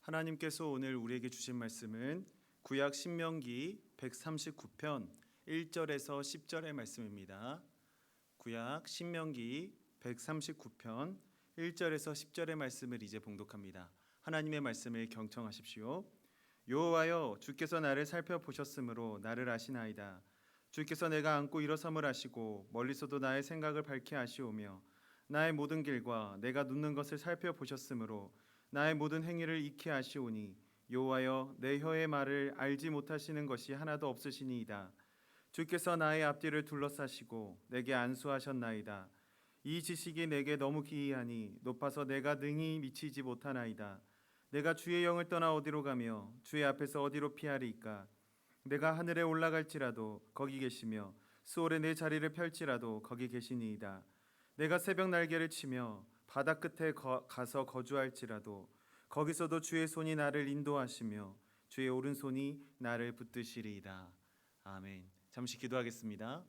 하나님께서 오늘 우리에게 주신 말씀은 구약 신명기 139편 1절에서 10절의 말씀입니다. 구약 신명기 139편 1절에서 10절의 말씀을 이제 봉독합니다. 하나님의 말씀을 경청하십시오. 여호와여, 주께서 나를 살펴보셨으므로 나를 아시나이다. 주께서 내가 앉고 일어섬을 아시고 멀리서도 나의 생각을 밝히 아시오며 나의 모든 길과 내가 눕는 것을 살펴보셨으므로 나의 모든 행위를 익히 아시오니 여호와여, 내 혀의 말을 알지 못하시는 것이 하나도 없으시니이다. 주께서 나의 앞뒤를 둘러싸시고 내게 안수하셨나이다. 이 지식이 내게 너무 기이하니 높아서 내가 능히 미치지 못하나이다. 내가 주의 영을 떠나 어디로 가며 주의 앞에서 어디로 피하리이까? 내가 하늘에 올라갈지라도 거기 계시며 수월에 내 자리를 펼지라도 거기 계시니이다. 내가 새벽 날개를 치며 바다 끝에 가서 거주할지라도 거기서도 주의 손이 나를 인도하시며 주의 오른손이 나를 붙드시리이다. 아멘. 잠시 기도하겠습니다.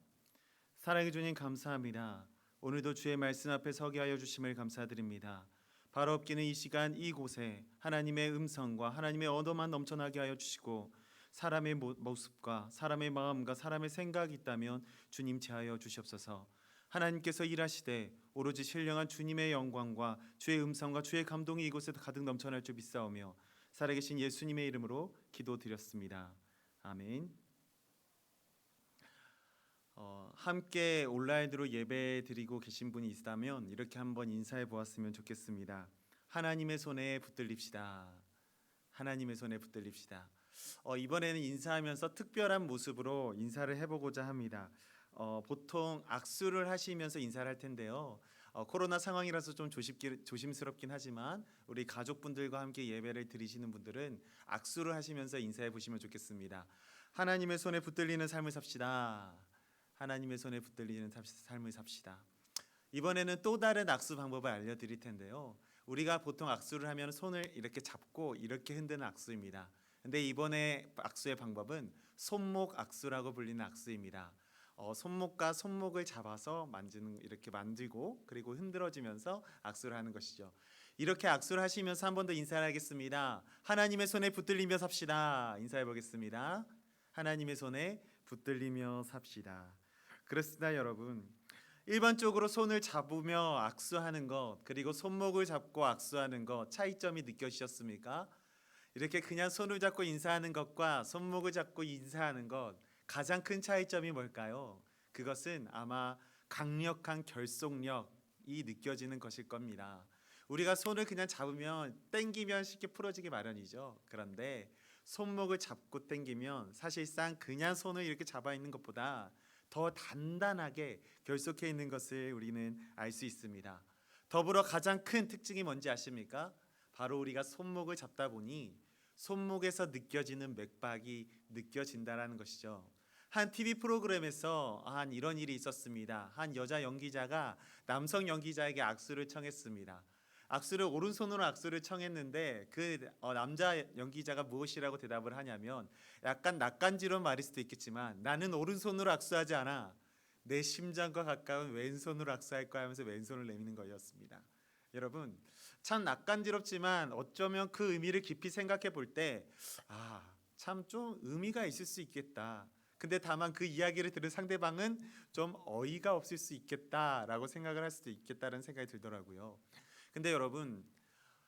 사랑해 주님, 감사합니다. 오늘도 주의 말씀 앞에 서게 하여 주심을 감사드립니다. 바로 없기는 이 시간 이곳에 하나님의 음성과 하나님의 언어만 넘쳐나게 하여 주시고 사람의 모습과 사람의 마음과 사람의 생각이 있다면 주님 제하여 주시옵소서. 하나님께서 일하시되 오로지 신령한 주님의 영광과 주의 음성과 주의 감동이 이곳에 가득 넘쳐날 줄 믿사오며 살아계신 예수님의 이름으로 기도드렸습니다. 아멘. 함께 온라인으로 예배 드리고 계신 분이 있다면 이렇게 한번 인사해 보았으면 좋겠습니다. 하나님의 손에 붙들립시다. 하나님의 손에 붙들립시다. 이번에는 인사하면서 특별한 모습으로 인사를 해보고자 합니다. 보통 악수를 하시면서 인사를 할 텐데요. 코로나 상황이라서 좀 조심스럽긴 하지만 우리 가족분들과 함께 예배를 드리시는 분들은 악수를 하시면서 인사해 보시면 좋겠습니다. 하나님의 손에 붙들리는 삶을 삽시다. 하나님의 손에 붙들리는 삶을 삽시다. 이번에는 또 다른 악수 방법을 알려드릴 텐데요. 우리가 보통 악수를 하면 손을 이렇게 잡고 이렇게 흔드는 악수입니다. 근데 이번에 악수의 방법은 손목 악수라고 불리는 악수입니다. 손목과 손목을 잡아서 이렇게 만지고 그리고 흔들어주면서 악수를 하는 것이죠. 이렇게 악수를 하시면서 한 번 더 인사를 하겠습니다. 하나님의 손에 붙들리며 삽시다. 인사해 보겠습니다. 하나님의 손에 붙들리며 삽시다. 그렇습니다, 여러분. 일반적으로 손을 잡으며 악수하는 것, 그리고 손목을 잡고 악수하는 것, 차이점이 느껴지셨습니까? 이렇게 그냥 손을 잡고 인사하는 것과 손목을 잡고 인사하는 것, 가장 큰 차이점이 뭘까요? 그것은 아마 강력한 결속력이 느껴지는 것일 겁니다. 우리가 손을 그냥 잡으면 땡기면 쉽게 풀어지기 마련이죠. 그런데 손목을 잡고 땡기면 사실상 그냥 손을 이렇게 잡아 있는 것보다 더 단단하게 결속해 있는 것을 우리는 알 수 있습니다. 더불어 가장 큰 특징이 뭔지 아십니까? 바로 우리가 손목을 잡다 보니 손목에서 느껴지는 맥박이 느껴진다라는 것이죠. 한 TV 프로그램에서 이런 일이 있었습니다. 한 여자 연기자가 남성 연기자에게 악수를 청했습니다. 오른손으로 악수를 청했는데 그 남자 연기자가 무엇이라고 대답을 하냐면 약간 낯간지러운 말일 수도 있겠지만 나는 오른손으로 악수하지 않아. 내 심장과 가까운 왼손으로 악수할 거야 하면서 왼손을 내미는 거였습니다. 여러분, 참 낯간지럽지만 어쩌면 그 의미를 깊이 생각해 볼 때 참 좀 의미가 있을 수 있겠다. 근데 다만 그 이야기를 들은 상대방은 좀 어이가 없을 수 있겠다라고 생각을 할 수도 있겠다는 생각이 들더라고요. 근데 여러분,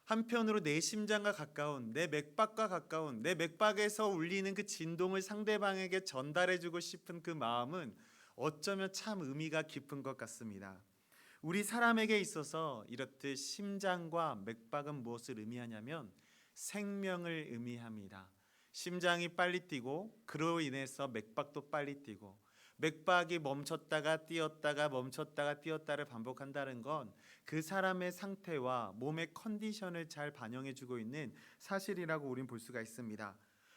한편으로 내 심장과 가까운, 내 맥박과 가까운, 내 맥박에서 울리는 그 진동을 상대방에게 전달해주고 싶은 그 마음은 어쩌면 참 의미가 깊은 것 같습니다. 우리 사람에게 있어서 이렇듯 심장과 맥박은 무엇을 의미하냐면 생명을 의미합니다. 심장이 빨리 뛰고 그로 인해서 맥박도 빨리 뛰고 맥박이 멈췄다가 뛰었다가 멈췄다가 뛰었다를 반복한다는 건 그 사람의 상태와 몸의 컨디션을 잘 반영해주고 있는 사실이라고 우린 볼 수가 있습니다.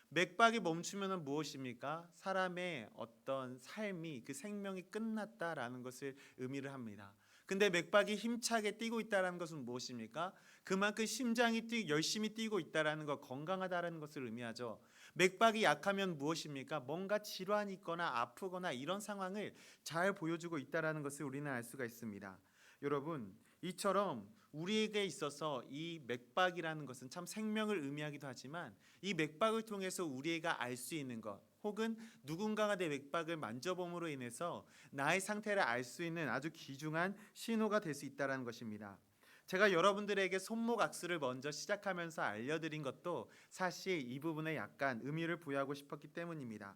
맥박이 멈추면 무엇입니까? 사람의 어떤 삶이 그 생명이 끝났다라는 것을 의미를 합니다. 근데 맥박이 힘차게 뛰고 있다는 것은 무엇입니까? 그만큼 심장이 열심히 뛰고 있다는 것, 건강하다는 것을 의미하죠. 맥박이 약하면 무엇입니까? 뭔가 질환이 있거나 아프거나 이런 상황을 잘 보여주고 있다는 것을 우리는 알 수가 있습니다. 여러분, 이처럼 우리에게 있어서 이 맥박이라는 것은 참 생명을 의미하기도 하지만 이 맥박을 통해서 우리가 알 수 있는 것, 혹은 누군가가 내 맥박을 만져봄으로 인해서 나의 상태를 알 수 있는 아주 귀중한 신호가 될 수 있다는 것입니다. 제가 여러분들에게 손목 악수를 먼저 시작하면서 알려드린 것도 사실 이 부분에 약간 의미를 부여하고 싶었기 때문입니다.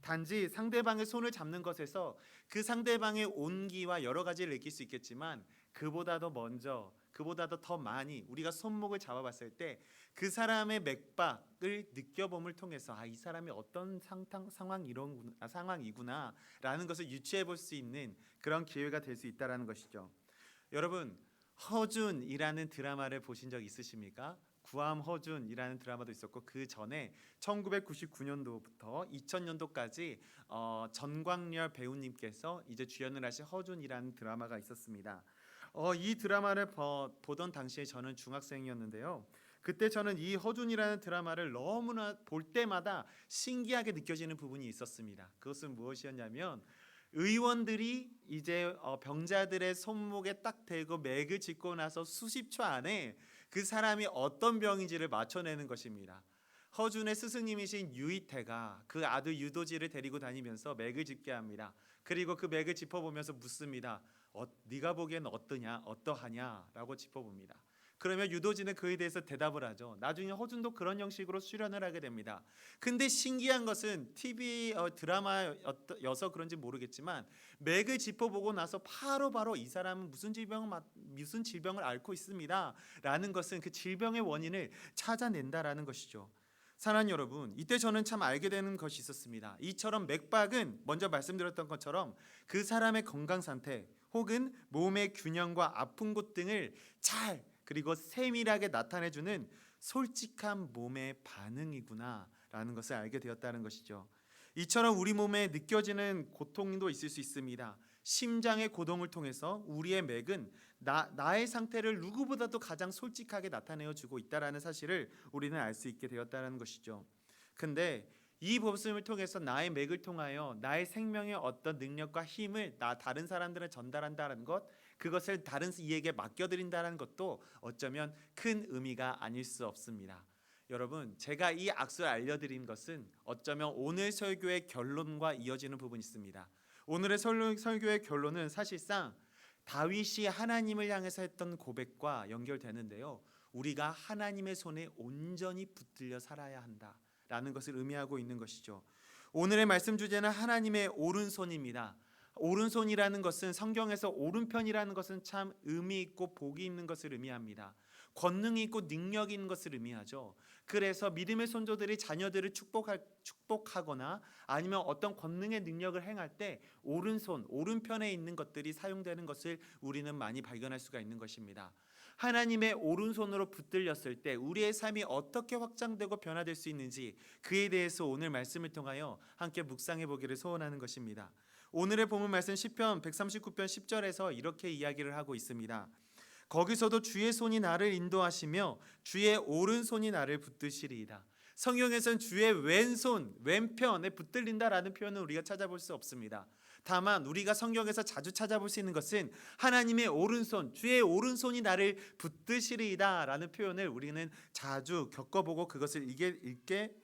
단지 상대방의 손을 잡는 것에서 그 상대방의 온기와 여러 가지를 느낄 수 있겠지만 그보다도 먼저, 그보다도 더 많이 우리가 손목을 잡아봤을 때 그 사람의 맥박을 느껴봄을 통해서 이 사람이 어떤 상황이구나 라는 것을 유추해 볼 수 있는 그런 기회가 될 수 있다는 것이죠. 여러분, 허준이라는 드라마를 보신 적 있으십니까? 구암 허준이라는 드라마도 있었고 그 전에 1999년도부터 2000년도까지 전광렬 배우님께서 이제 주연을 하신 허준이라는 드라마가 있었습니다. 이 드라마를 보던 당시에 저는 중학생이었는데요. 그때 저는 이 허준이라는 드라마를 너무나 볼 때마다 신기하게 느껴지는 부분이 있었습니다. 그것은 무엇이었냐면 의원들이 이제 병자들의 손목에 딱 대고 맥을 짚고 나서 수십 초 안에 그 사람이 어떤 병인지를 맞춰내는 것입니다. 허준의 스승님이신 유이태가 그 아들 유도지를 데리고 다니면서 맥을 짚게 합니다. 그리고 그 맥을 짚어보면서 묻습니다. 네가 보기엔 어떠하냐? 라고 짚어봅니다. 그러면 유도지는 그에 대해서 대답을 하죠. 나중에 허준도 그런 형식으로 수련을 하게 됩니다. 근데 신기한 것은 TV 드라마여서 그런지 모르겠지만 맥을 짚어보고 나서 바로 이 사람은 무슨 질병을 앓고 있습니다 라는 것은 그 질병의 원인을 찾아낸다라는 것이죠. 사랑하는 여러분, 이때 저는 참 알게 되는 것이 있었습니다. 이처럼 맥박은 먼저 말씀드렸던 것처럼 그 사람의 건강 상태 혹은 몸의 균형과 아픈 곳 등을 잘 그리고 세밀하게 나타내주는 솔직한 몸의 반응이구나 라는 것을 알게 되었다는 것이죠. 이처럼 우리 몸에 느껴지는 고통도 있을 수 있습니다. 심장의 고동을 통해서 우리의 맥은 나의 상태를 누구보다도 가장 솔직하게 나타내어주고 있다는 사실을 우리는 알 수 있게 되었다는 것이죠. 근데 이 법씀을 통해서 나의 맥을 통하여 나의 생명의 어떤 능력과 힘을 다른 사람들에 전달한다는 것, 그것을 다른 이에게 맡겨드린다는 것도 어쩌면 큰 의미가 아닐 수 없습니다. 여러분, 제가 이 악수를 알려드린 것은 어쩌면 오늘 설교의 결론과 이어지는 부분이 있습니다. 오늘의 설교의 결론은 사실상 다윗이 하나님을 향해서 했던 고백과 연결되는데요. 우리가 하나님의 손에 온전히 붙들려 살아야 한다라는 것을 의미하고 있는 것이죠. 오늘의 말씀 주제는 하나님의 오른손입니다. 오른손이라는 것은 성경에서 오른편이라는 것은 참 의미 있고 복이 있는 것을 의미합니다. 권능이 있고 능력이 있는 것을 의미하죠. 그래서 믿음의 손조들이 자녀들을 축복하거나 아니면 어떤 권능의 능력을 행할 때 오른손, 오른편에 있는 것들이 사용되는 것을 우리는 많이 발견할 수가 있는 것입니다. 하나님의 오른손으로 붙들렸을 때 우리의 삶이 어떻게 확장되고 변화될 수 있는지 그에 대해서 오늘 말씀을 통하여 함께 묵상해 보기를 소원하는 것입니다. 오늘의 본문 말씀 시편 139편 10절에서 이렇게 이야기를 하고 있습니다. 거기서도 주의 손이 나를 인도하시며 주의 오른손이 나를 붙드시리이다. 성경에서는 주의 왼손, 왼편에 붙들린다라는 표현을 우리가 찾아볼 수 없습니다. 다만 우리가 성경에서 자주 찾아볼 수 있는 것은 하나님의 오른손, 주의 오른손이 나를 붙드시리이다 라는 표현을 우리는 자주 겪어보고 그것을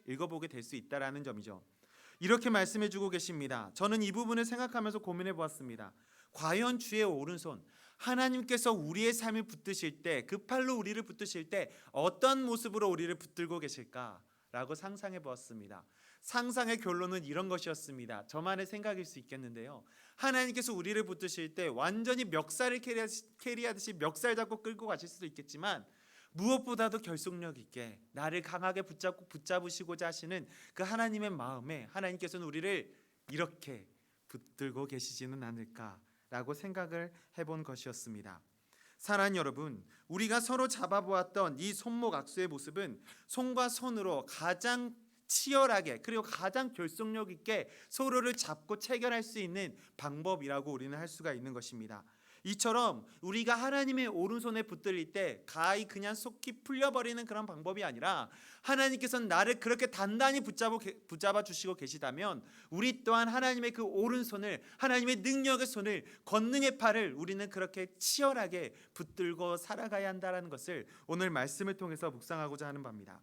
읽어보게 될 수 있다는 점이죠. 이렇게 말씀해 주고 계십니다. 저는 이 부분을 생각하면서 고민해 보았습니다. 과연 주의 오른손, 하나님께서 우리의 삶을 붙드실 때, 그 팔로 우리를 붙드실 때 어떤 모습으로 우리를 붙들고 계실까라고 상상해 보았습니다. 상상의 결론은 이런 것이었습니다. 저만의 생각일 수 있겠는데요. 하나님께서 우리를 붙드실 때 완전히 멱살을 캐리하듯이 멱살 잡고 끌고 가실 수도 있겠지만 무엇보다도 결속력 있게 나를 강하게 붙잡으시고자 하시는 그 하나님의 마음에 하나님께서는 우리를 이렇게 붙들고 계시지는 않을까라고 생각을 해본 것이었습니다. 사랑하는 여러분, 우리가 서로 잡아보았던 이 손목 악수의 모습은 손과 손으로 가장 치열하게 그리고 가장 결속력 있게 서로를 잡고 체결할 수 있는 방법이라고 우리는 할 수가 있는 것입니다. 이처럼 우리가 하나님의 오른손에 붙들릴 때 가히 그냥 속히 풀려버리는 그런 방법이 아니라 하나님께서는 나를 그렇게 단단히 붙잡아 주시고 계시다면 우리 또한 하나님의 그 오른손을, 하나님의 능력의 손을, 권능의 팔을 우리는 그렇게 치열하게 붙들고 살아가야 한다는 것을 오늘 말씀을 통해서 묵상하고자 하는 바입니다.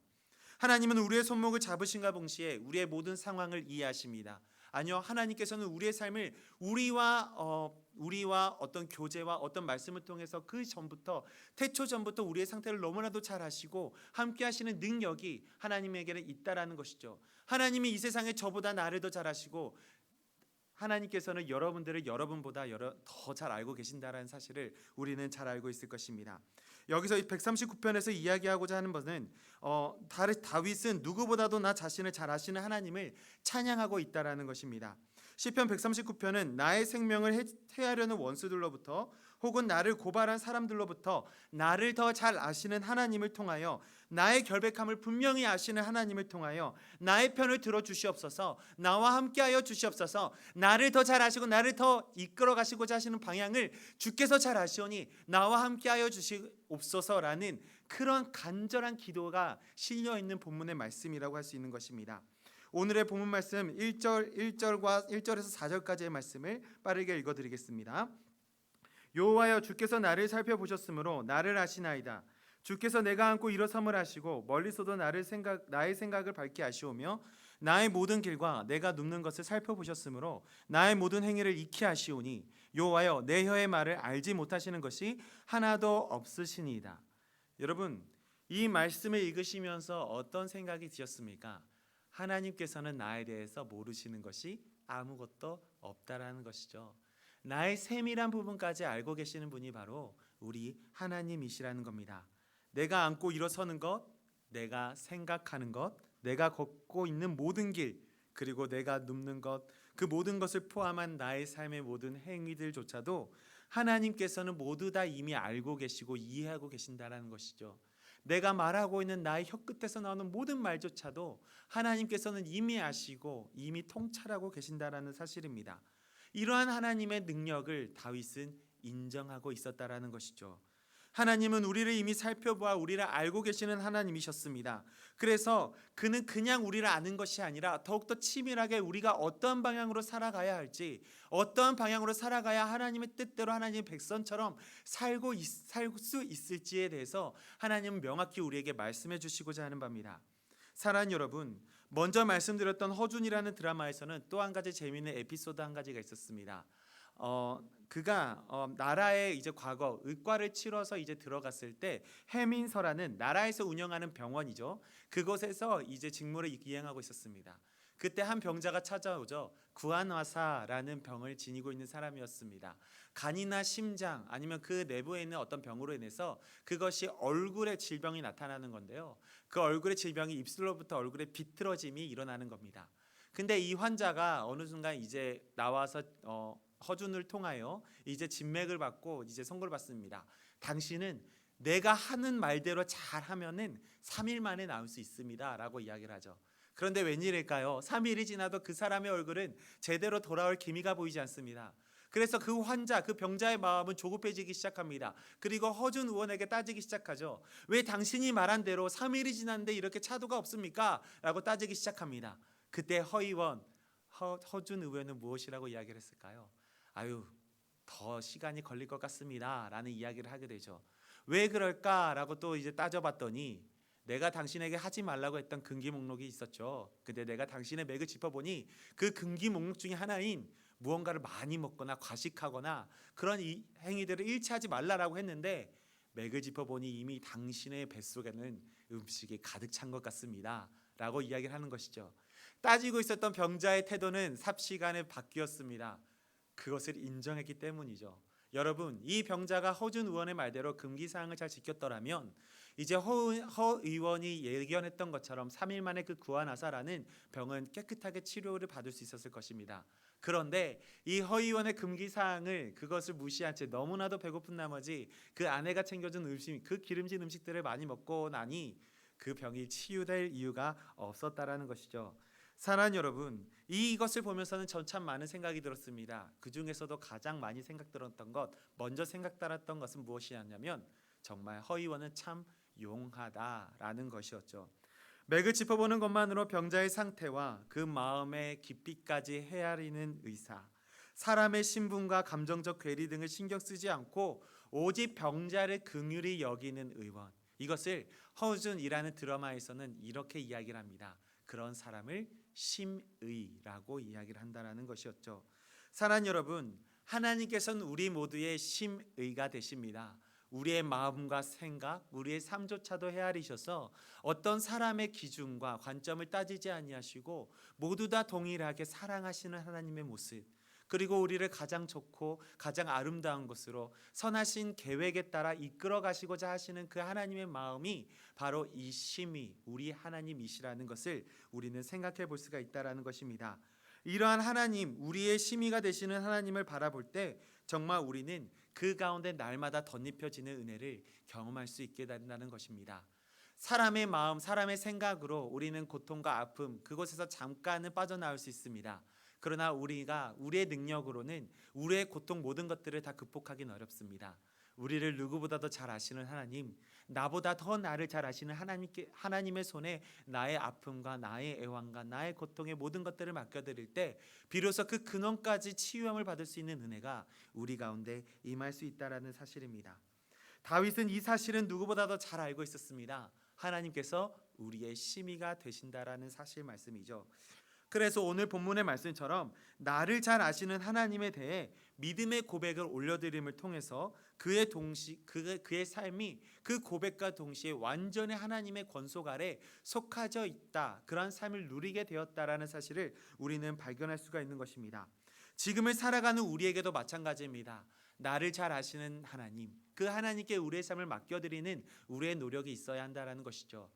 하나님은 우리의 손목을 잡으신가 동시에 우리의 모든 상황을 이해하십니다. 아니요, 하나님께서는 우리의 삶을 우리와 어떤 교제와 어떤 말씀을 통해서 그 전부터, 태초 전부터 우리의 상태를 너무나도 잘 아시고 함께 하시는 능력이 하나님에게는 있다라는 것이죠. 하나님이 이 세상에 저보다 나를 더 잘 아시고 하나님께서는 여러분들을 여러분보다 더 잘 알고 계신다라는 사실을 우리는 잘 알고 있을 것입니다. 여기서 139편에서 이야기하고자 하는 것은 다윗은 누구보다도 나 자신을 잘 아시는 하나님을 찬양하고 있다라는 것입니다. 시편 139편은 나의 생명을 해하려는 원수들로부터 혹은 나를 고발한 사람들로부터 나를 더 잘 아시는 하나님을 통하여, 나의 결백함을 분명히 아시는 하나님을 통하여 나의 편을 들어주시옵소서, 나와 함께하여 주시옵소서, 나를 더 잘 아시고 나를 더 이끌어 가시고자 하시는 방향을 주께서 잘 아시오니 나와 함께하여 주시옵소서라는 그런 간절한 기도가 실려있는 본문의 말씀이라고 할 수 있는 것입니다. 오늘의 본문 말씀 1절에서 4절까지의 말씀을 빠르게 읽어드리겠습니다. 여호와여, 주께서 나를 살펴보셨으므로 나를 아시나이다. 주께서 내가 앉고 일어섬을 아시고 멀리서도 나의 생각을 밝게 아시오며 나의 모든 길과 내가 눕는 것을 살펴보셨으므로 나의 모든 행위를 익히 아시오니 여호와여, 내 혀의 말을 알지 못하시는 것이 하나도 없으시니이다. 여러분, 이 말씀을 읽으시면서 어떤 생각이 드셨습니까? 하나님께서는 나에 대해서 모르시는 것이 아무것도 없다라는 것이죠. 나의 세밀한 부분까지 알고 계시는 분이 바로 우리 하나님이시라는 겁니다. 내가 앉고 일어서는 것, 내가 생각하는 것, 내가 걷고 있는 모든 길, 그리고 내가 눕는 것, 그 모든 것을 포함한 나의 삶의 모든 행위들조차도 하나님께서는 모두 다 이미 알고 계시고 이해하고 계신다라는 것이죠. 내가 말하고 있는 나의 혀끝에서 나오는 모든 말조차도 하나님께서는 이미 아시고 이미 통찰하고 계신다라는 사실입니다. 이러한 하나님의 능력을 다윗은 인정하고 있었다라는 것이죠. 하나님은 우리를 이미 살펴보아 우리를 알고 계시는 하나님이셨습니다. 그래서 그는 그냥 우리를 아는 것이 아니라 더욱더 치밀하게 우리가 어떤 방향으로 살아가야 할지, 어떤 방향으로 살아가야 하나님의 뜻대로 하나님의 백성처럼 살 수 있을지에 대해서 하나님은 명확히 우리에게 말씀해 주시고자 하는 바입니다. 사랑하는 여러분, 먼저 말씀드렸던 허준이라는 드라마에서는 또 한 가지 재미있는 에피소드 한 가지가 있었습니다. 그가 나라의 이제 과거 의과를 치러서 이제 들어갔을 때 해민서라는 나라에서 운영하는 병원이죠. 그곳에서 이제 직무를 이행하고 있었습니다. 그때 한 병자가 찾아오죠. 구안화사라는 병을 지니고 있는 사람이었습니다. 간이나 심장 아니면 그 내부에 있는 어떤 병으로 인해서 그것이 얼굴에 질병이 나타나는 건데요. 그 얼굴의 질병이 입술로부터 얼굴에 비틀어짐이 일어나는 겁니다. 근데 이 환자가 어느 순간 이제 나와서 허준을 통하여 이제 진맥을 받고 이제 선고를 받습니다. 당신은 내가 하는 말대로 잘하면은 3일 만에 나올 수 있습니다라고 이야기를 하죠. 그런데 웬일일까요? 3일이 지나도 그 사람의 얼굴은 제대로 돌아올 기미가 보이지 않습니다. 그래서 그 환자, 그 병자의 마음은 조급해지기 시작합니다. 그리고 허준 의원에게 따지기 시작하죠. 왜 당신이 말한 대로 3일이 지났는데 이렇게 차도가 없습니까? 라고 따지기 시작합니다. 그때 허준 의원은 무엇이라고 이야기를 했을까요? 아유, 더 시간이 걸릴 것 같습니다 라는 이야기를 하게 되죠. 왜 그럴까라고 또 이제 따져봤더니 내가 당신에게 하지 말라고 했던 금기 목록이 있었죠. 근데 내가 당신의 맥을 짚어보니 그 금기 목록 중에 하나인 무언가를 많이 먹거나 과식하거나 그런 이 행위들을 일치하지 말라라고 했는데 맥을 짚어보니 이미 당신의 뱃속에는 음식이 가득 찬 것 같습니다 라고 이야기를 하는 것이죠. 따지고 있었던 병자의 태도는 삽시간에 바뀌었습니다. 그것을 인정했기 때문이죠. 여러분, 이 병자가 허준 의원의 말대로 금기사항을 잘 지켰더라면 이제 허 의원이 예견했던 것처럼 3일 만에 그 구안화사라는 병은 깨끗하게 치료를 받을 수 있었을 것입니다. 그런데 이 허 의원의 금기사항을 그것을 무시한 채 너무나도 배고픈 나머지 그 아내가 챙겨준 음식, 그 기름진 음식들을 많이 먹고 나니 그 병이 치유될 이유가 없었다라는 것이죠. 사랑하는 여러분, 이것을 보면서는 전 참 많은 생각이 들었습니다. 그 중에서도 가장 많이 생각 들었던 것, 먼저 생각 달았던 것은 무엇이었냐면 정말 허위원은 참 용하다라는 것이었죠. 맥을 짚어보는 것만으로 병자의 상태와 그 마음의 깊이까지 헤아리는 의사, 사람의 신분과 감정적 괴리 등을 신경 쓰지 않고 오직 병자를 긍휼히 여기는 의원, 이것을 허준이라는 드라마에서는 이렇게 이야기를 합니다. 그런 사람을 심의라고 이야기를 한다라는 것이었죠. 사랑하는 여러분, 하나님께서는 우리 모두의 심의가 되십니다. 우리의 마음과 생각, 우리의 삶조차도 헤아리셔서 어떤 사람의 기준과 관점을 따지지 아니하시고 모두 다 동일하게 사랑하시는 하나님의 모습, 그리고 우리를 가장 좋고 가장 아름다운 것으로 선하신 계획에 따라 이끌어 가시고자 하시는 그 하나님의 마음이 바로 이 심이 우리 하나님이시라는 것을 우리는 생각해 볼 수가 있다라는 것입니다. 이러한 하나님, 우리의 심의가 되시는 하나님을 바라볼 때 정말 우리는 그 가운데 날마다 덧입혀지는 은혜를 경험할 수 있게 된다는 것입니다. 사람의 마음, 사람의 생각으로 우리는 고통과 아픔, 그곳에서 잠깐은 빠져나올 수 있습니다. 그러나 우리가 우리의 능력으로는 우리의 고통 모든 것들을 다 극복하기는 어렵습니다. 우리를 누구보다도 잘 아시는 하나님, 나보다 더 나를 잘 아시는 하나님의 손에 나의 아픔과 나의 애환과 나의 고통의 모든 것들을 맡겨드릴 때 비로소 그 근원까지 치유함을 받을 수 있는 은혜가 우리 가운데 임할 수 있다라는 사실입니다. 다윗은 이 사실은 누구보다도 잘 알고 있었습니다. 하나님께서 우리의 심의가 되신다라는 사실 말씀이죠. 그래서 오늘 본문의 말씀처럼 나를 잘 아시는 하나님에 대해 믿음의 고백을 올려드림을 통해서 그의 삶이 그 고백과 동시에 완전히 하나님의 권속 아래 속하져 있다, 그런 삶을 누리게 되었다라는 사실을 우리는 발견할 수가 있는 것입니다. 지금을 살아가는 우리에게도 마찬가지입니다. 나를 잘 아시는 하나님, 그 하나님께 우리의 삶을 맡겨드리는 우리의 노력이 있어야 한다는 것이죠.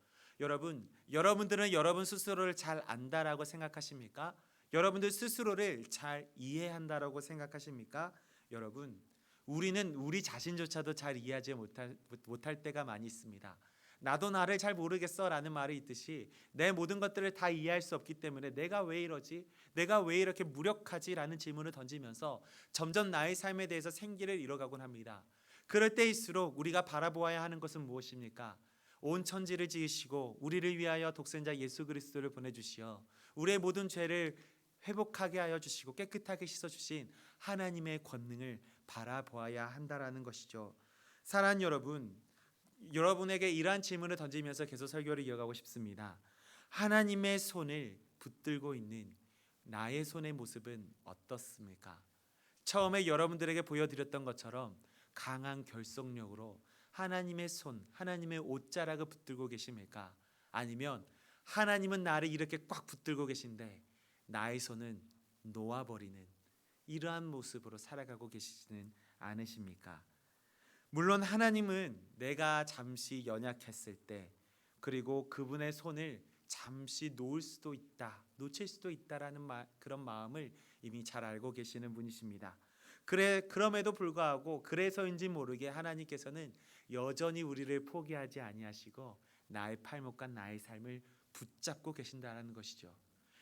여러분들은 여러분 스스로를 잘 안다라고 생각하십니까? 여러분들 스스로를 잘 이해한다라고 생각하십니까? 여러분, 우리는 우리 자신조차도 잘 이해하지 못할 때가 많이 있습니다. 나도 나를 잘 모르겠어라는 말이 있듯이 내 모든 것들을 다 이해할 수 없기 때문에 내가 왜 이러지? 내가 왜 이렇게 무력하지라는 질문을 던지면서 점점 나의 삶에 대해서 생기를 잃어가곤 합니다. 그럴 때일수록 우리가 바라보아야 하는 것은 무엇입니까? 온 천지를 지으시고 우리를 위하여 독생자 예수 그리스도를 보내주시어 우리의 모든 죄를 회복하게 하여 주시고 깨끗하게 씻어주신 하나님의 권능을 바라보아야 한다라는 것이죠. 사랑하는 여러분, 여러분에게 이러한 질문을 던지면서 계속 설교를 이어가고 싶습니다. 하나님의 손을 붙들고 있는 나의 손의 모습은 어떻습니까? 처음에 여러분들에게 보여드렸던 것처럼 강한 결속력으로 하나님의 손, 하나님의 옷자락을 붙들고 계십니까? 아니면 하나님은 나를 이렇게 꽉 붙들고 계신데 나의 손은 놓아버리는 이러한 모습으로 살아가고 계시지는 않으십니까? 물론 하나님은 내가 잠시 연약했을 때, 그리고 그분의 손을 잠시 놓을 수도 있다, 놓칠 수도 있다라는 그런 마음을 이미 잘 알고 계시는 분이십니다. 그럼에도 불구하고 그래서인지 모르게 하나님께서는 여전히 우리를 포기하지 아니하시고 나의 팔목과 나의 삶을 붙잡고 계신다는 것이죠.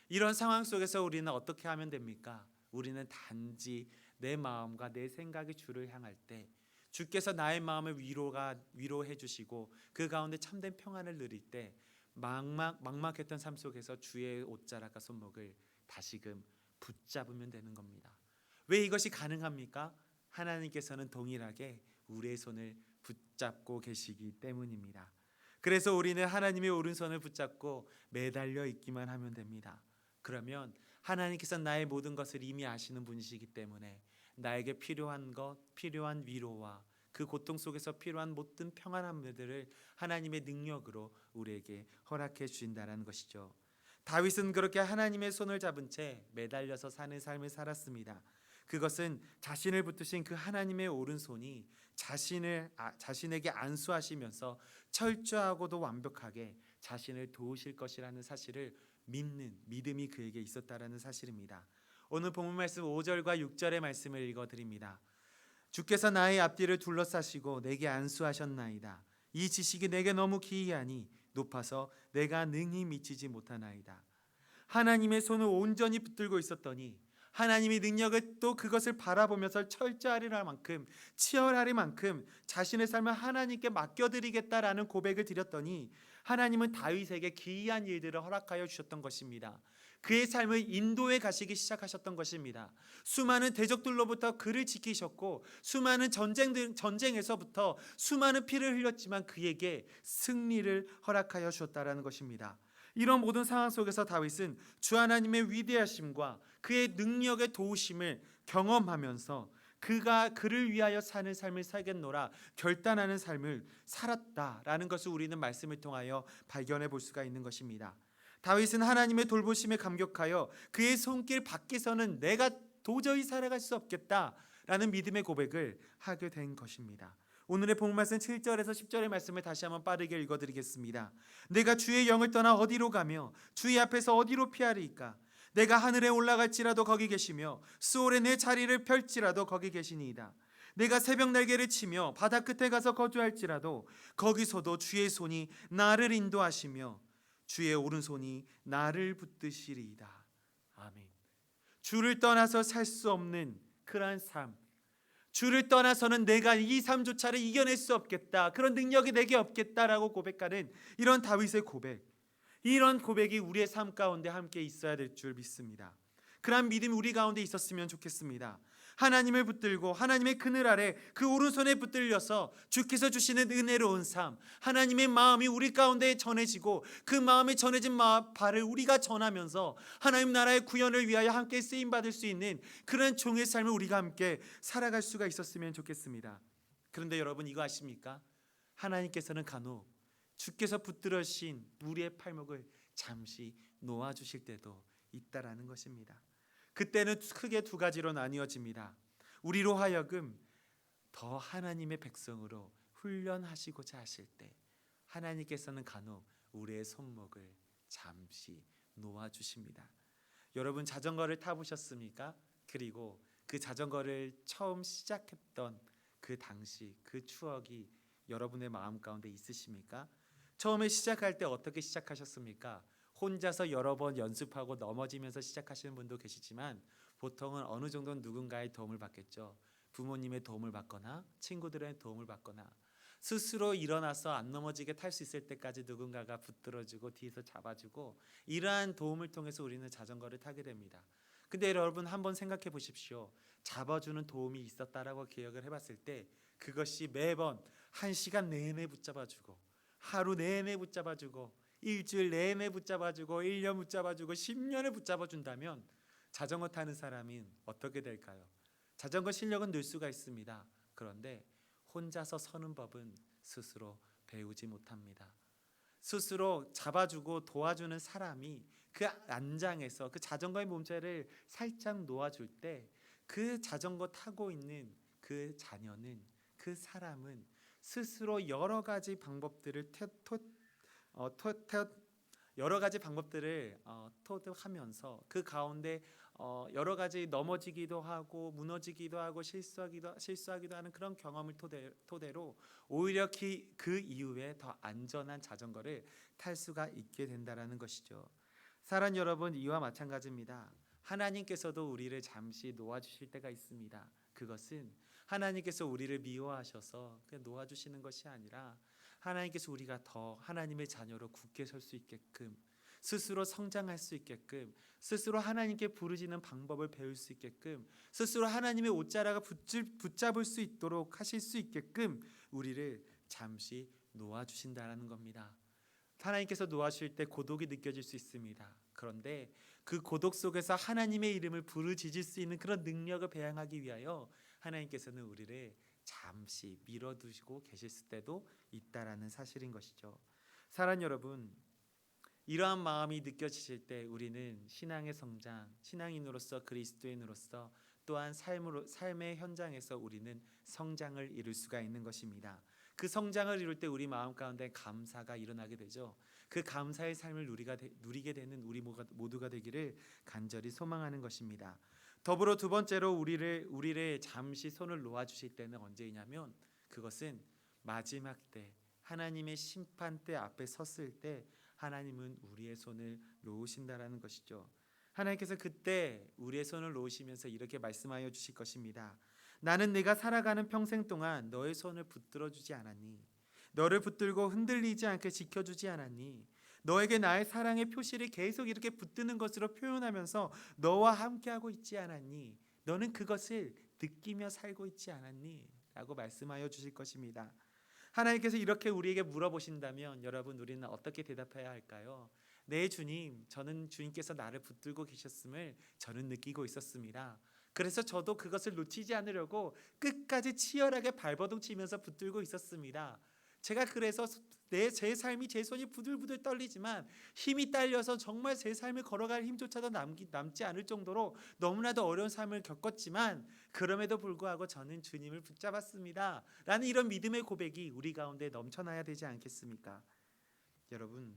이런 상황 속에서 우리는 어떻게 하면 됩니까? 우리는 단지 내 마음과 내 생각이 주를 향할 때 주께서 나의 마음을 위로해 주시고 그 가운데 참된 평안을 누릴 때 막막했던 삶 속에서 주의 옷자락과 손목을 다시금 붙잡으면 되는 겁니다. 왜 이것이 가능합니까? 하나님께서는 동일하게 우리의 손을 붙잡고 계시기 때문입니다. 그래서 우리는 하나님의 오른손을 붙잡고 매달려 있기만 하면 됩니다. 그러면 하나님께서 나의 모든 것을 이미 아시는 분이시기 때문에 나에게 필요한 위로와 그 고통 속에서 필요한 모든 평안함들을 하나님의 능력으로 우리에게 허락해 주신다는 것이죠. 다윗은 그렇게 하나님의 손을 잡은 채 매달려서 사는 삶을 살았습니다. 그것은 자신을 붙드신 그 하나님의 오른손이 자신에게 안수하시면서 철저하고도 완벽하게 자신을 도우실 것이라는 사실을 믿는 믿음이 그에게 있었다라는 사실입니다. 오늘 본문 말씀 5절과 6절의 말씀을 읽어드립니다. 주께서 나의 앞뒤를 둘러싸시고 내게 안수하셨나이다. 이 지식이 내게 너무 기이하니 높아서 내가 능히 미치지 못하나이다. 하나님의 손을 온전히 붙들고 있었더니 하나님의 능력을 또 그것을 바라보면서 철저하리라 만큼 치열하리 만큼 자신의 삶을 하나님께 맡겨드리겠다라는 고백을 드렸더니 하나님은 다윗에게 기이한 일들을 허락하여 주셨던 것입니다. 그의 삶을 인도에 가시기 시작하셨던 것입니다. 수많은 대적들로부터 그를 지키셨고 수많은 전쟁에서부터 수많은 피를 흘렸지만 그에게 승리를 허락하여 주셨다라는 것입니다. 이런 모든 상황 속에서 다윗은 주 하나님의 위대하심과 그의 능력의 도우심을 경험하면서 그가 그를 위하여 사는 삶을 살겠노라 결단하는 삶을 살았다라는 것을 우리는 말씀을 통하여 발견해 볼 수가 있는 것입니다. 다윗은 하나님의 돌보심에 감격하여 그의 손길 밖에서는 내가 도저히 살아갈 수 없겠다라는 믿음의 고백을 하게 된 것입니다. 오늘의 본문 말씀 7절에서 10절의 말씀을 다시 한번 빠르게 읽어드리겠습니다. 내가 주의 영을 떠나 어디로 가며 주의 앞에서 어디로 피하리이까? 내가 하늘에 올라갈지라도 거기 계시며 수월에 내 자리를 펼지라도 거기 계시니이다. 내가 새벽 날개를 치며 바다 끝에 가서 거주할지라도 거기서도 주의 손이 나를 인도하시며 주의 오른손이 나를 붙드시리이다. 아멘. 주를 떠나서 살 수 없는 그러한 삶, 주를 떠나서는 내가 이 삶조차를 이겨낼 수 없겠다, 그런 능력이 내게 없겠다라고 고백하는 이런 다윗의 고백, 이런 고백이 우리의 삶 가운데 함께 있어야 될 줄 믿습니다. 그러한 믿음이 우리 가운데 있었으면 좋겠습니다. 하나님을 붙들고 하나님의 그늘 아래 그 오른손에 붙들려서 주께서 주시는 은혜로운 삶, 하나님의 마음이 우리 가운데 전해지고 그 마음이 전해진 바를 우리가 전하면서 하나님 나라의 구현을 위하여 함께 쓰임받을 수 있는 그런 종의 삶을 우리가 함께 살아갈 수가 있었으면 좋겠습니다. 그런데 여러분 이거 아십니까? 하나님께서는 간혹 주께서 붙들으신 우리의 팔목을 잠시 놓아주실 때도 있다라는 것입니다. 그때는 크게 두 가지로 나뉘어집니다. 우리로 하여금 더 하나님의 백성으로 훈련하시고자 하실 때 하나님께서는 간혹 우리의 손목을 잠시 놓아주십니다. 여러분 자전거를 타보셨습니까? 그리고 그 자전거를 처음 시작했던 그 당시 그 추억이 여러분의 마음 가운데 있으십니까? 처음에 시작할 때 어떻게 시작하셨습니까? 혼자서 여러 번 연습하고 넘어지면서 시작하시는 분도 계시지만 보통은 어느 정도는 누군가의 도움을 받겠죠. 부모님의 도움을 받거나 친구들의 도움을 받거나 스스로 일어나서 안 넘어지게 탈 수 있을 때까지 누군가가 붙들어주고 뒤에서 잡아주고 이러한 도움을 통해서 우리는 자전거를 타게 됩니다. 근데 여러분 한번 생각해 보십시오. 잡아주는 도움이 있었다라고 기억을 해봤을 때 그것이 매번 1시간 내내 붙잡아주고 하루 내내 붙잡아주고 일주일 내내 붙잡아주고 1년 붙잡아주고 10년을 붙잡아준다면 자전거 타는 사람은 어떻게 될까요? 자전거 실력은 늘 수가 있습니다. 그런데 혼자서 서는 법은 스스로 배우지 못합니다. 스스로 잡아주고 도와주는 사람이 그 안장에서 그 자전거의 몸체를 살짝 놓아줄 때 그 자전거 타고 있는 그 자녀는 그 사람은 스스로 여러 가지 방법들을 토득하면서 그 가운데 여러 가지 넘어지기도 하고 무너지기도 하고 실수하기도 하는 그런 경험을 토대로 오히려 그 이후에 더 안전한 자전거를 탈 수가 있게 된다라는 것이죠. 사랑 여러분, 이와 마찬가지입니다. 하나님께서도 우리를 잠시 놓아주실 때가 있습니다. 그것은 하나님께서 우리를 미워하셔서 그냥 놓아주시는 것이 아니라 하나님께서 우리가 더 하나님의 자녀로 굳게 설 수 있게끔, 스스로 성장할 수 있게끔, 스스로 하나님께 부르짖는 방법을 배울 수 있게끔, 스스로 하나님의 옷자락을 붙잡을 수 있도록 하실 수 있게끔 우리를 잠시 놓아주신다는 겁니다. 하나님께서 놓아주실 때 고독이 느껴질 수 있습니다. 그런데 그 고독 속에서 하나님의 이름을 부르짖을 수 있는 그런 능력을 배양하기 위하여 하나님께서는 우리를 잠시 밀어두시고 계실 때도 있다라는 사실인 것이죠. 사랑 여러분, 이러한 마음이 느껴지실 때 우리는 신앙의 성장, 신앙인으로서 그리스도인으로서 또한 삶의 현장에서 우리는 성장을 이룰 수가 있는 것입니다. 그 성장을 이룰 때 우리 마음 가운데 감사가 일어나게 되죠. 그 감사의 삶을 누리게 되는 우리 모두가 되기를 간절히 소망하는 것입니다. 더불어 두 번째로 우리를 잠시 손을 놓아주실 때는 언제이냐면 그것은 마지막 때 하나님의 심판대 앞에 섰을 때 하나님은 우리의 손을 놓으신다라는 것이죠. 하나님께서 그때 우리의 손을 놓으시면서 이렇게 말씀하여 주실 것입니다. 나는 내가 살아가는 평생 동안 너의 손을 붙들어 주지 않았니? 너를 붙들고 흔들리지 않게 지켜주지 않았니? 너에게 나의 사랑의 표시를 계속 이렇게 붙드는 것으로 표현하면서 너와 함께하고 있지 않았니? 너는 그것을 느끼며 살고 있지 않았니? 라고 말씀하여 주실 것입니다. 하나님께서 이렇게 우리에게 물어보신다면 여러분, 우리는 어떻게 대답해야 할까요? 네, 주님, 저는 주님께서 나를 붙들고 계셨음을 저는 느끼고 있었습니다. 그래서 저도 그것을 놓치지 않으려고 끝까지 치열하게 발버둥 치면서 붙들고 있었습니다. 제가 그래서 제 삶이, 제 손이 부들부들 떨리지만 힘이 딸려서 정말 제 삶을 걸어갈 힘조차도 남지 않을 정도로 너무나도 어려운 삶을 겪었지만 그럼에도 불구하고 저는 주님을 붙잡았습니다 라는 이런 믿음의 고백이 우리 가운데 넘쳐나야 되지 않겠습니까? 여러분,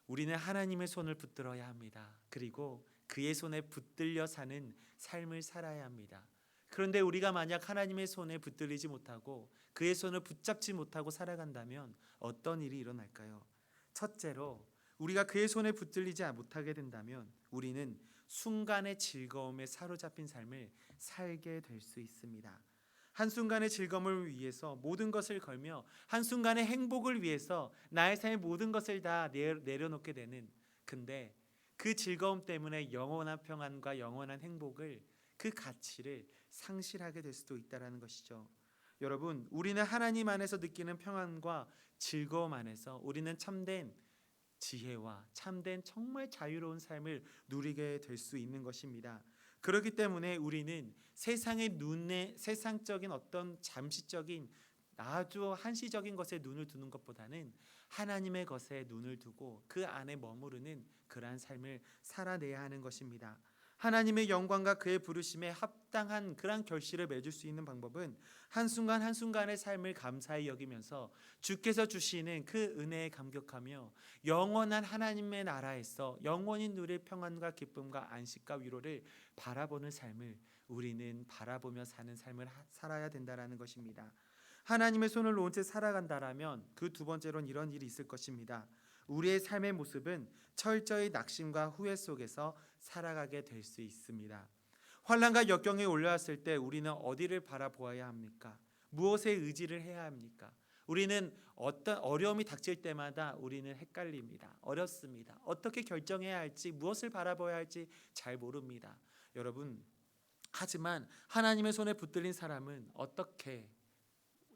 우리는 하나님의 손을 붙들어야 합니다. 그리고 그의 손에 붙들려 사는 삶을 살아야 합니다. 그런데 우리가 만약 하나님의 손에 붙들리지 못하고 그의 손을 붙잡지 못하고 살아간다면 어떤 일이 일어날까요? 첫째로, 우리가 그의 손에 붙들리지 못하게 된다면 우리는 순간의 즐거움에 사로잡힌 삶을 살게 될 수 있습니다. 한순간의 즐거움을 위해서 모든 것을 걸며 한순간의 행복을 위해서 나의 삶의 모든 것을 다 내려놓게 되는, 근데 그 즐거움 때문에 영원한 평안과 영원한 행복을, 그 가치를 상실하게 될 수도 있다는 것이죠. 여러분, 우리는 하나님 안에서 느끼는 평안과 즐거움 안에서 우리는 참된 지혜와 참된 정말 자유로운 삶을 누리게 될 수 있는 것입니다. 그렇기 때문에 우리는 세상적인 어떤 잠시적인 아주 한시적인 것에 눈을 두는 것보다는 하나님의 것에 눈을 두고 그 안에 머무르는 그러한 삶을 살아내야 하는 것입니다. 하나님의 영광과 그의 부르심에 합당한 그런 결실을 맺을 수 있는 방법은 한순간 한순간의 삶을 감사히 여기면서 주께서 주시는 그 은혜에 감격하며 영원한 하나님의 나라에서 영원히 누릴 평안과 기쁨과 안식과 위로를 바라보는 삶을 우리는 바라보며 사는 삶을 살아야 된다는 것입니다. 하나님의 손을 놓은 채 살아간다라면 그 두 번째로는 이런 일이 있을 것입니다. 우리의 삶의 모습은 철저히 낙심과 후회 속에서 살아가게 될 수 있습니다. 환난과 역경에 올라왔을 때 우리는 어디를 바라보아야 합니까? 무엇에 의지를 해야 합니까? 우리는 어떤 어려움이 닥칠 때마다 우리는 헷갈립니다. 어렵습니다. 어떻게 결정해야 할지, 무엇을 바라봐야 할지 잘 모릅니다. 여러분, 하지만 하나님의 손에 붙들린 사람은 어떻게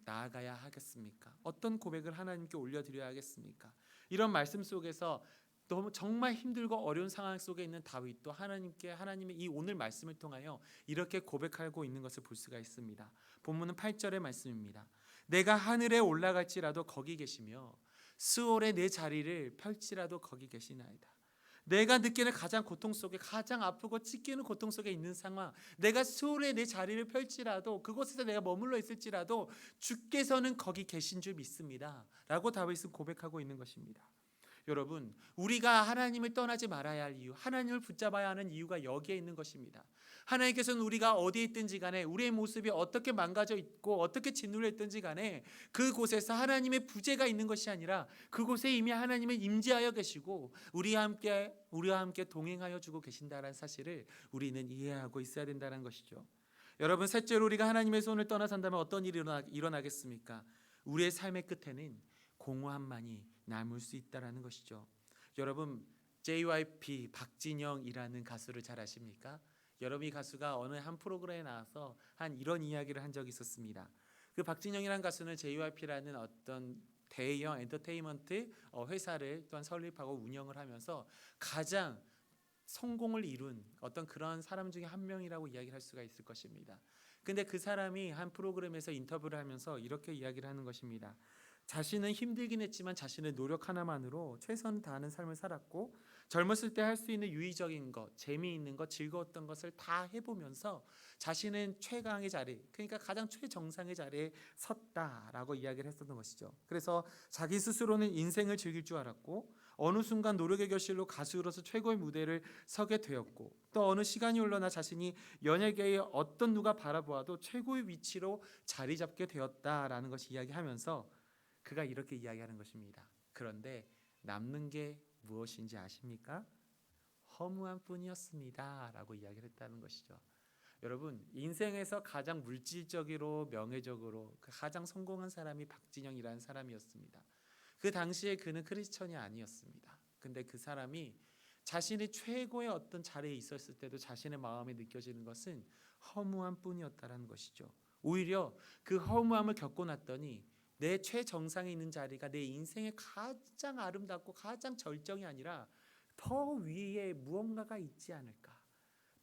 나아가야 하겠습니까? 어떤 고백을 하나님께 올려드려야 하겠습니까? 이런 말씀 속에서 너무 정말 힘들고 어려운 상황 속에 있는 다윗도 하나님의 이 오늘 말씀을 통하여 이렇게 고백하고 있는 것을 볼 수가 있습니다. 본문은 8절의 말씀입니다. 내가 하늘에 올라갈지라도 거기 계시며 스올에 내 자리를 펼지라도 거기 계시나이다. 내가 느끼는 가장 고통 속에, 가장 아프고 찢기는 고통 속에 있는 상황, 내가 스올에 내 자리를 펼지라도, 그곳에서 내가 머물러 있을지라도 주께서는 거기 계신 줄 믿습니다 라고 다윗은 고백하고 있는 것입니다. 여러분, 우리가 하나님을 떠나지 말아야 할 이유, 하나님을 붙잡아야 하는 이유가 여기에 있는 것입니다. 하나님께서는 우리가 어디에 있든지 간에, 우리의 모습이 어떻게 망가져 있고 어떻게 짓눌려 있든지 간에 그곳에서 하나님의 부재가 있는 것이 아니라 그곳에 이미 하나님을 임재하여 계시고 우리와 함께 동행하여 주고 계신다는 사실을 우리는 이해하고 있어야 된다는 것이죠. 여러분, 셋째로 우리가 하나님의 손을 떠나 산다면 어떤 일이 일어나겠습니까? 우리의 삶의 끝에는 공허함만이 남을 수 있다는 것이죠. 여러분, JYP 박진영이라는 가수를 잘 아십니까? 여러분, 이 가수가 어느 한 프로그램에 나와서 이런 이야기를 한 적이 있었습니다. 그 박진영이라는 가수는 JYP라는 어떤 대형 엔터테인먼트 회사를 또한 설립하고 운영을 하면서 가장 성공을 이룬 어떤 그런 사람 중에 한 명이라고 이야기를 할 수가 있을 것입니다. 근데 그 사람이 한 프로그램에서 인터뷰를 하면서 이렇게 이야기를 하는 것입니다. 자신은 힘들긴 했지만 자신의 노력 하나만으로 최선을 다하는 삶을 살았고 젊었을 때 할 수 있는 유의적인 것, 재미있는 것, 즐거웠던 것을 다 해보면서 자신은 최강의 자리, 그러니까 가장 최정상의 자리에 섰다라고 이야기를 했었던 것이죠. 그래서 자기 스스로는 인생을 즐길 줄 알았고 어느 순간 노력의 결실로 가수로서 최고의 무대를 서게 되었고 또 어느 시간이 흘러나 자신이 연예계의 어떤 누가 바라보아도 최고의 위치로 자리 잡게 되었다라는 것을 이야기하면서 그가 이렇게 이야기하는 것입니다. 그런데 남는 게 무엇인지 아십니까? 허무한 뿐이었습니다 라고 이야기를 했다는 것이죠. 여러분, 인생에서 가장 물질적으로 명예적으로 가장 성공한 사람이 박진영이라는 사람이었습니다. 그 당시에 그는 크리스천이 아니었습니다. 근데 그 사람이 자신이 최고의 어떤 자리에 있었을 때도 자신의 마음에 느껴지는 것은 허무한 뿐이었다라는 것이죠. 오히려 그 허무함을 겪고 났더니 내 최정상에 있는 자리가 내 인생의 가장 아름답고 가장 절정이 아니라 더 위에 무언가가 있지 않을까,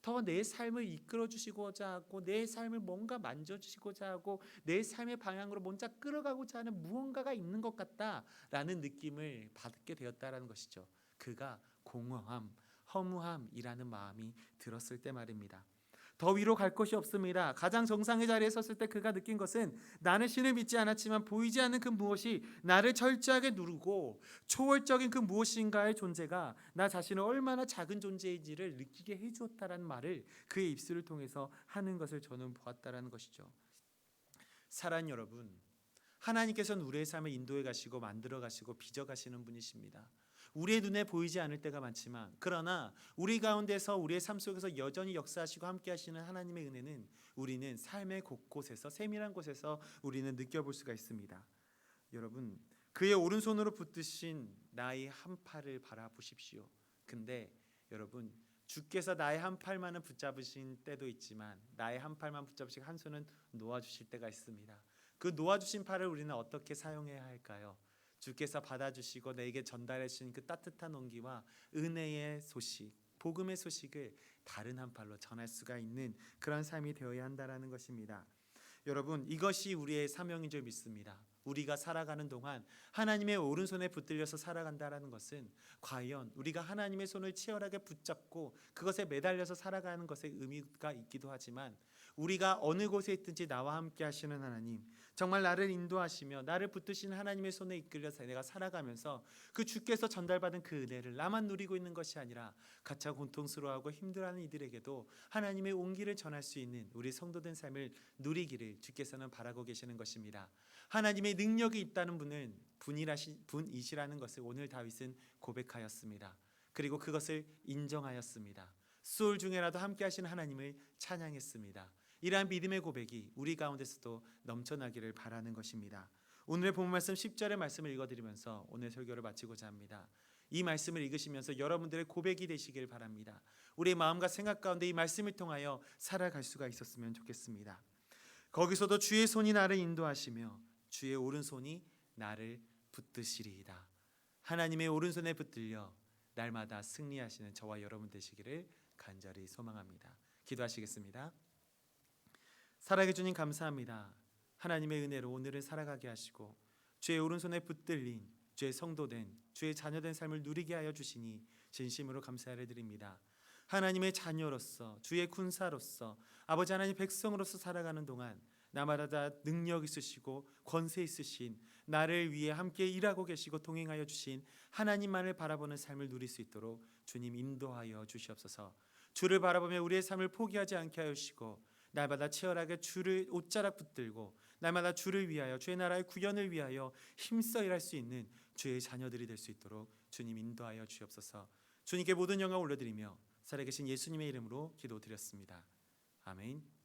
더 내 삶을 이끌어 주시고자 하고 내 삶을 뭔가 만져주시고자 하고 내 삶의 방향으로 뭔가 끌어가고자 하는 무언가가 있는 것 같다라는 느낌을 받게 되었다라는 것이죠. 그가 공허함, 허무함이라는 마음이 들었을 때 말입니다. 더 위로 갈 곳이 없습니다. 가장 정상의 자리에 섰을 때 그가 느낀 것은 나는 신을 믿지 않았지만 보이지 않는 그 무엇이 나를 철저하게 누르고 초월적인 그 무엇인가의 존재가 나 자신을 얼마나 작은 존재인지를 느끼게 해주었다라는 말을 그의 입술을 통해서 하는 것을 저는 보았다라는 것이죠. 사랑하는 여러분, 하나님께서는 우리의 삶을 인도해 가시고 만들어 가시고 빚어 가시는 분이십니다. 우리의 눈에 보이지 않을 때가 많지만 그러나 우리 가운데서 우리의 삶 속에서 여전히 역사하시고 함께 하시는 하나님의 은혜는 우리는 삶의 곳곳에서 세밀한 곳에서 우리는 느껴볼 수가 있습니다. 여러분, 그의 오른손으로 붙드신 나의 한 팔을 바라보십시오. 근데 여러분, 주께서 나의 한 팔만은 붙잡으신 때도 있지만 나의 한 팔만 붙잡으시고 한 손은 놓아주실 때가 있습니다. 그 놓아주신 팔을 우리는 어떻게 사용해야 할까요? 주께서 받아주시고 내게 전달해 주신 그 따뜻한 온기와 은혜의 소식, 복음의 소식을 다른 한 팔로 전할 수가 있는 그런 삶이 되어야 한다는 것입니다. 여러분, 이것이 우리의 사명인 줄 믿습니다. 우리가 살아가는 동안 하나님의 오른손에 붙들려서 살아간다는 것은 과연 우리가 하나님의 손을 치열하게 붙잡고 그것에 매달려서 살아가는 것에 의미가 있기도 하지만 우리가 어느 곳에 있든지 나와 함께 하시는 하나님, 정말 나를 인도하시며 나를 붙드시는 하나님의 손에 이끌려서 내가 살아가면서 그 주께서 전달받은 그 은혜를 나만 누리고 있는 것이 아니라 가차 고통스러워하고 힘들어하는 이들에게도 하나님의 온기를 전할 수 있는 우리 성도된 삶을 누리기를 주께서는 바라고 계시는 것입니다. 하나님의 능력이 있다는 분이시라는 것을 오늘 다윗은 고백하였습니다. 그리고 그것을 인정하였습니다. 수월 중에라도 함께 하시는 하나님을 찬양했습니다. 이러한 믿음의 고백이 우리 가운데서도 넘쳐나기를 바라는 것입니다. 오늘의 본문 말씀 10절의 말씀을 읽어드리면서 오늘 설교를 마치고자 합니다. 이 말씀을 읽으시면서 여러분들의 고백이 되시길 바랍니다. 우리의 마음과 생각 가운데 이 말씀을 통하여 살아갈 수가 있었으면 좋겠습니다. 거기서도 주의 손이 나를 인도하시며 주의 오른손이 나를 붙드시리이다. 하나님의 오른손에 붙들려 날마다 승리하시는 저와 여러분 되시기를 간절히 소망합니다. 기도하시겠습니다. 살아계 주님 감사합니다. 하나님의 은혜로 오늘을 살아가게 하시고 주의 오른손에 붙들린 주의 성도된 주의 자녀된 삶을 누리게 하여 주시니 진심으로 감사를 드립니다. 하나님의 자녀로서 주의 군사로서 아버지 하나님 백성으로서 살아가는 동안 나마다 능력 있으시고 권세 있으신 나를 위해 함께 일하고 계시고 동행하여 주신 하나님만을 바라보는 삶을 누릴 수 있도록 주님 인도하여 주시옵소서. 주를 바라보며 우리의 삶을 포기하지 않게 하여 주시고 날마다 치열하게 주를 옷자락 붙들고 날마다 주를 위하여 주의 나라의 구현을 위하여 힘써 일할 수 있는 주의 자녀들이 될 수 있도록 주님 인도하여 주옵소서. 주님께 모든 영광 올려드리며 살아계신 예수님의 이름으로 기도드렸습니다. 아멘.